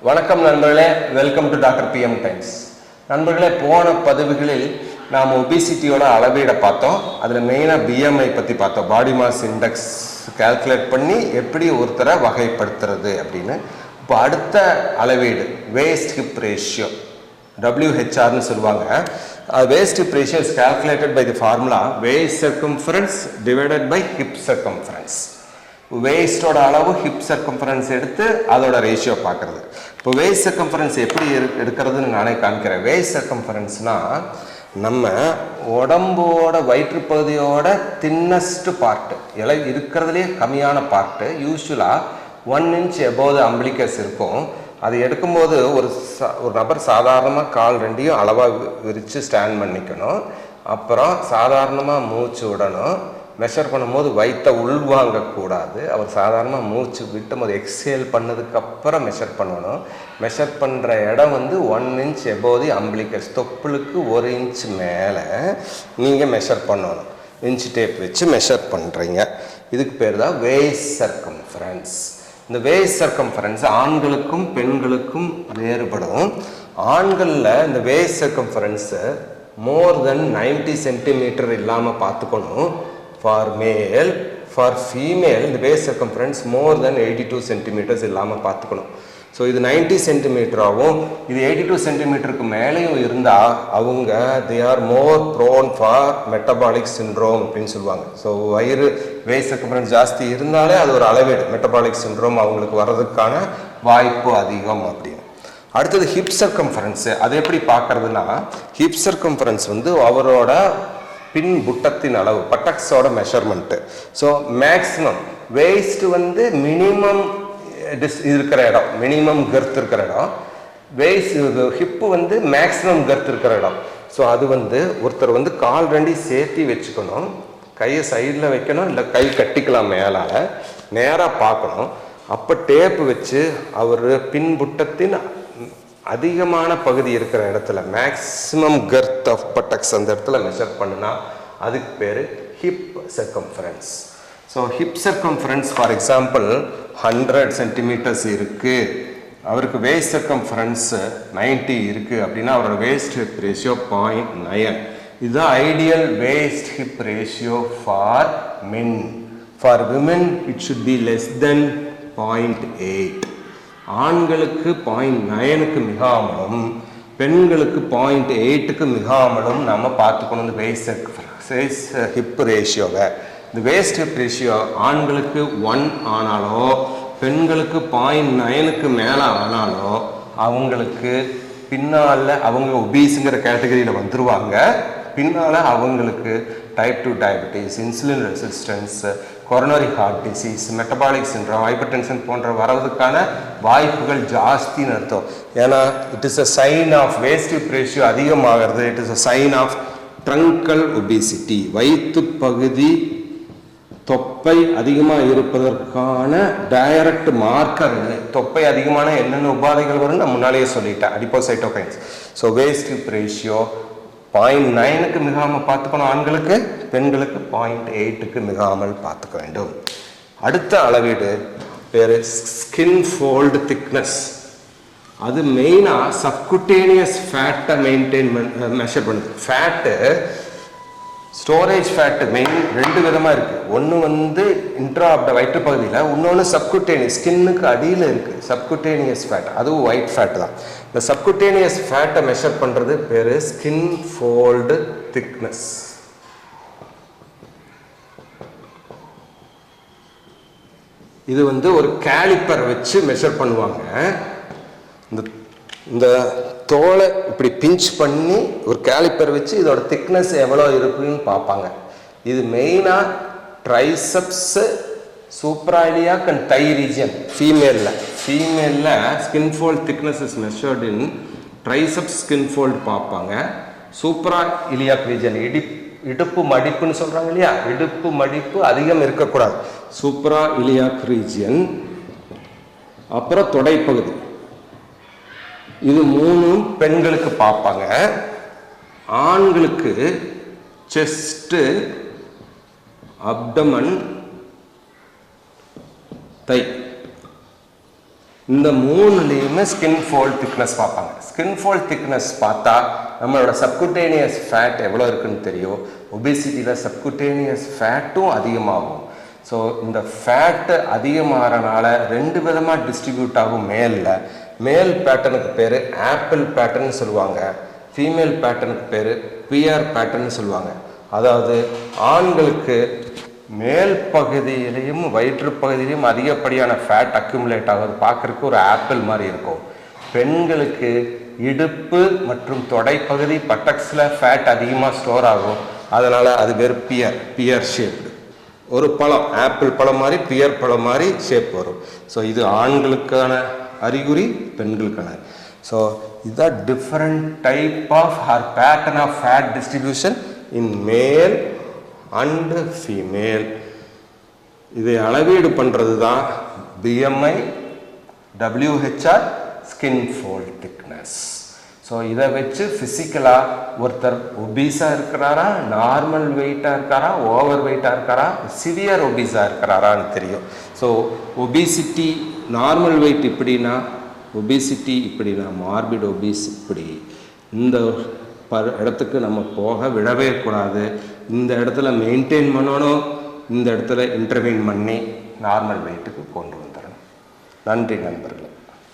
வணக்கம் நண்பர்களே, welcome to doctor PM times. நண்பர்களே, போன பதிவுகளில் நாம் ஒபிசிட்டியோட அளவீடை பார்த்தோம். அதில் மெயினாக பிஎம்ஐ பற்றி பார்த்தோம். பாடி மாஸ் இண்டெக்ஸ் கால்குலேட் பண்ணி எப்படி ஒருத்தரை வகைப்படுத்துறது அப்படின்னு. இப்போ அடுத்த அளவீடு வேஸ்ட் ஹிப் ரேஷியோ, WHRன்னு சொல்லுவாங்க. Waist hip ratio is calculated by the formula waist circumference divided by hip circumference. வேஸ்டோட அளவு ஹிப் சர்க்கம்ஃபரன்ஸ் எடுத்து அதோட ரேஷியோ பார்க்குறது. இப்போ வேஸ்ட் சர்க்கம்ஃபரன்ஸ் எப்படி எடுக்கிறதுன்னு நானே காமிக்கிறேன். வேஸ்ட் சர்க்கம்ஃபரன்ஸ்னால் நம்ம உடம்போட வயிற்றுப்பகுதியோட தின்னஸ்ட் பார்ட்டு, இருக்கிறதுலே கம்மியான பார்ட்டு, யூஸ்வலாக 1 inch above the umbilicus இருக்கும். அது எடுக்கும்போது ஒரு நபர் சாதாரணமாக கால் ரெண்டையும் அளவாக விரித்து ஸ்டாண்ட் பண்ணிக்கணும். அப்புறம் சாதாரணமாக மூச்சு விடணும். மெஷர் பண்ணும்போது வயிற்றை உள்வாங்கக்கூடாது. அவர் சாதாரணமாக மூச்சு விட்டு போது எக்ஸேல் பண்ணதுக்கப்புறம் மெஷர் பண்ணணும். மெஷர் பண்ணுற இடம் 1 inch above the umbilicus, தொப்புளுக்கு 1 inch மேலே நீங்கள் மெஷர் பண்ணணும். இன்ச் டேப் வச்சு மெஷர் பண்ணுறீங்க. இதுக்கு பேர் தான் வேஸ்ட் சர்க்கம்ஃபரன்ஸ். இந்த வேஸ்ட் சர்க்கம்ஃபரன்ஸ் ஆண்களுக்கும் பெண்களுக்கும் வேறுபடும். ஆண்களில் இந்த வேஸ்ட் சர்க்கம்ஃபரன்ஸை மோர் தென் 90 சென்டிமீட்டர் இல்லாமல் பார்த்துக்கணும். ஃபார் மேல், ஃபார் ஃபீமேல் இந்த வேஸ்ட் சர்க்கம்ஃபரன்ஸ் மோர் தென் 82 சென்டிமீட்டர்ஸ் இல்லாமல் பார்த்துக்கணும். ஸோ இது 90 சென்டிமீட்டராகவும் இது 82 சென்டிமீட்டருக்கு மேலேயும் இருந்தால் அவங்க they are more prone for metabolic syndrome அப்படின்னு சொல்லுவாங்க. ஸோ வயிறு வேஸ்ட் சர்க்கம்ஃபரன்ஸ் ஜாஸ்தி இருந்தாலே அது ஒரு அளவீடு, மெட்டபாலிக் சிண்ட்ரோம் அவங்களுக்கு வர்றதுக்கான வாய்ப்பு அதிகம் அப்படின்னு. அடுத்தது ஹிப் சர்க்கம்ஃபரன்ஸு. அது எப்படி பார்க்குறதுனா, ஹிப் சர்க்கம்ஃபரன்ஸ் அவரோட பின் புட்டத்தின் அளவு, பட்டக்ஸோட measurement. So maximum waist minimum இருக்கிற இடம், மினிமம் கர்த் இருக்கிற இடம். வேஸ்ட் ஹிப்பு மேக்ஸிமம் கர்த் இருக்கிற இடம். ஸோ அது ஒருத்தர் கால் ரெண்டி சேர்த்தி வச்சுக்கணும். கையை சைடில் வைக்கணும், இல்லை கை கட்டிக்கலாம் மேலால், நேராக பார்க்கணும். அப்போ டேப்பு வச்சு அவர் பின்புட்டத்தின் அதிகமான பகுதி இருக்கிற இடத்துல, மேக்ஸிமம் கர்த் ஆஃப் பட்டக்ஸ் அந்த இடத்துல மெஷர் பண்ணுனா அதுக்கு பேர் hip circumference. So hip circumference for example 100 centimetres இருக்குது, அவருக்கு வேஸ்ட் சர்க்கம்ஃபரன்ஸ் 90 இருக்குது அப்படின்னா அவரோட வேஸ்ட் ஹிப் ரேஷியோ 0.9. இதுதான் ideal waste hip ratio for men. For women it should be less than 0.8. ஆண்களுக்கு 0.9க்கு மிகாமலும் பெண்களுக்கு 0.8க்கு மிகாமலும் நம்ம பார்த்துக்கணும் இந்த வேஸ்ட் ஹிப் ரேஷியோவை. இந்த வேஸ்ட் ஹிப் ரேஷியோ ஆண்களுக்கு 1 ஆனாலோ பெண்களுக்கு 0.9க்கு மேலே ஆனாலோ அவங்களுக்கு பின்னால் அவங்க ஒபீஸுங்கிற கேட்டகரியில் வந்துடுவாங்க. பின்னால் அவங்களுக்கு type 2 diabetes, insulin resistance, coronary heart disease, metabolic syndrome, hypertension போன்ற வர்றதுக்கான வாய்ப்புகள் ஜாஸ்தின்னு அர்த்தம். ஏன்னா it is a sign of waist hip ratio அதிகமாகிறது. It is a sign of truncal obesity. வயிற்று பகுதி தொப்பை அதிகமாக இருப்பதற்கான டைரக்ட் மார்க்கர். தொப்பை அதிகமான என்னென்ன உபாதைகள் வரும்னு நான் முன்னாலேயே சொல்லிட்டேன், அடிப்போசைட்டோகைன்ஸ். ஸோ வேஸ்ட் ஹிப் ரேஷியோ 0.9க்கு மிகாமல் பார்த்துக்கணும் ஆண்களுக்கு, பெண்களுக்கு 0.8க்கு மிகாமல் பார்த்துக்க வேண்டும். அடுத்த அளவீடு பேர் ஸ்கின் ஃபோல்டு திக்னஸ். அது மெயினாக சப்குட்டேனியஸ் ஃபேட்டை மெஷர் பண்ணுது. ஃபேட்டு, ஸ்டோரேஜ் ஃபேட்டு மெயின் 2 விதமாக இருக்குது. ஒன்று வயிற்றுப்பகுதியில், இன்னொன்று சப்குட்டேனியஸ் ஸ்கின்னுக்கு அடியில் இருக்குது சப்குட்டேனியஸ் ஃபேட், அதுவும் ஒயிட் ஃபேட் தான். இந்த சப்குட்டேனியஸ் ஃபேட்டை மெஷர் பண்ணுறது பேர் ஸ்கின் ஃபோல்டு திக்னஸ். இது ஒரு கேலிப்பர் வச்சு மெஷர் பண்ணுவாங்க. இந்த தோலை இப்படி பிஞ்ச் பண்ணி ஒரு கேலிப்பர் வச்சு இதோட திக்னஸ் எவ்வளோ இருக்குன்னு பார்ப்பாங்க. இது மெயினாக triceps, suprailiac and thigh region. ஃபீமேலில் skin fold thickness is measured in triceps skin fold பார்ப்பாங்க. சூப்ரா இலியாக் ரீஜியன், இடுப்பு மடிப்புன்னு சொல்கிறாங்க இல்லையா, இடுப்பு மடிப்பு அதிகம் இருக்கக்கூடாது, சூப்ரா இலியாக் ரீஜியன். அப்புறம் தொடைப்பகுதி, இது 3 பெண்களுக்கு பார்ப்பாங்க. ஆண்களுக்கு செஸ்ட்டு, அப்டமன், தை, இந்த மூணுலேயுமே ஸ்கின் ஃபோல்ட் திக்னஸ் பார்ப்பாங்க. ஸ்கின் ஃபோல்ட் திக்னஸ் பார்த்தா நம்மளோட சப்குட்டேனியஸ் ஃபேட் எவ்வளோ இருக்குன்னு தெரியும். ஒபிசிட்டியில் சப்குட்டேனியஸ் ஃபேட்டும் அதிகமாகும். ஸோ இந்த ஃபேட்டு அதிகமாகறனால 2 விதமாக டிஸ்ட்ரிபியூட் ஆகும். மேல் பேட்டர்னுக்கு பேர் ஆப்பிள் பேட்டர்ன் சொல்லுவாங்க, ஃபீமேல் பேட்டர்னுக்கு பேர் பியர் பேட்டர்ன் சொல்லுவாங்க. அதாவது ஆண்களுக்கு மேல் பகுதியிலையும் வயிற்று பகுதியிலையும் அதிகப்படியான ஃபேட் அக்யூமுலேட் ஆகுது, பார்க்குறதுக்கு ஒரு ஆப்பிள் மாதிரி இருக்கும். பெண்களுக்கு இடுப்பு மற்றும் தொடைப்பகுதி பட்டக்ஸில் ஃபேட் அதிகமாக ஸ்டோர் ஆகும், அதனால் அது பேர் பியர் ஷேப்டு. ஒரு பழம் ஆப்பிள் பழம் மாதிரி பியர் பழம் மாதிரி ஷேப் வரும். ஸோ இது ஆண்களுக்கான அறிகுறி, பெண்களுக்கான. ஸோ இதுதான் different type of or pattern of fat distribution in male and female. இதை அளவீடு பண்ணுறது தான் BMI, WHR, skin fold thickness. So இதை வச்சு ஃபிசிக்கலாக ஒருத்தர் ஒபீஸாக இருக்கிறாரா, நார்மல் வெயிட்டாக இருக்காரா, ஓவர் வெயிட்டாக இருக்காரா, சிவியர் ஒபீஸாக இருக்கிறாரான்னு தெரியும். ஸோ ஒபிசிட்டி நார்மல் வெயிட் இப்படின்னா, ஒபிசிட்டி இப்படின்னா, மார்பிட் ஒபீஸ் இப்படி. இந்த இடத்துக்கு நம்ம போக விடவே கூடாது. இந்த இடத்துல மெயின்டைன் பண்ணணும், இந்த இடத்துல இன்டர்வீன் பண்ணி நார்மல் வெயிட்டுக்கு கொண்டு வந்துடணும். நன்றி நண்பர்களே.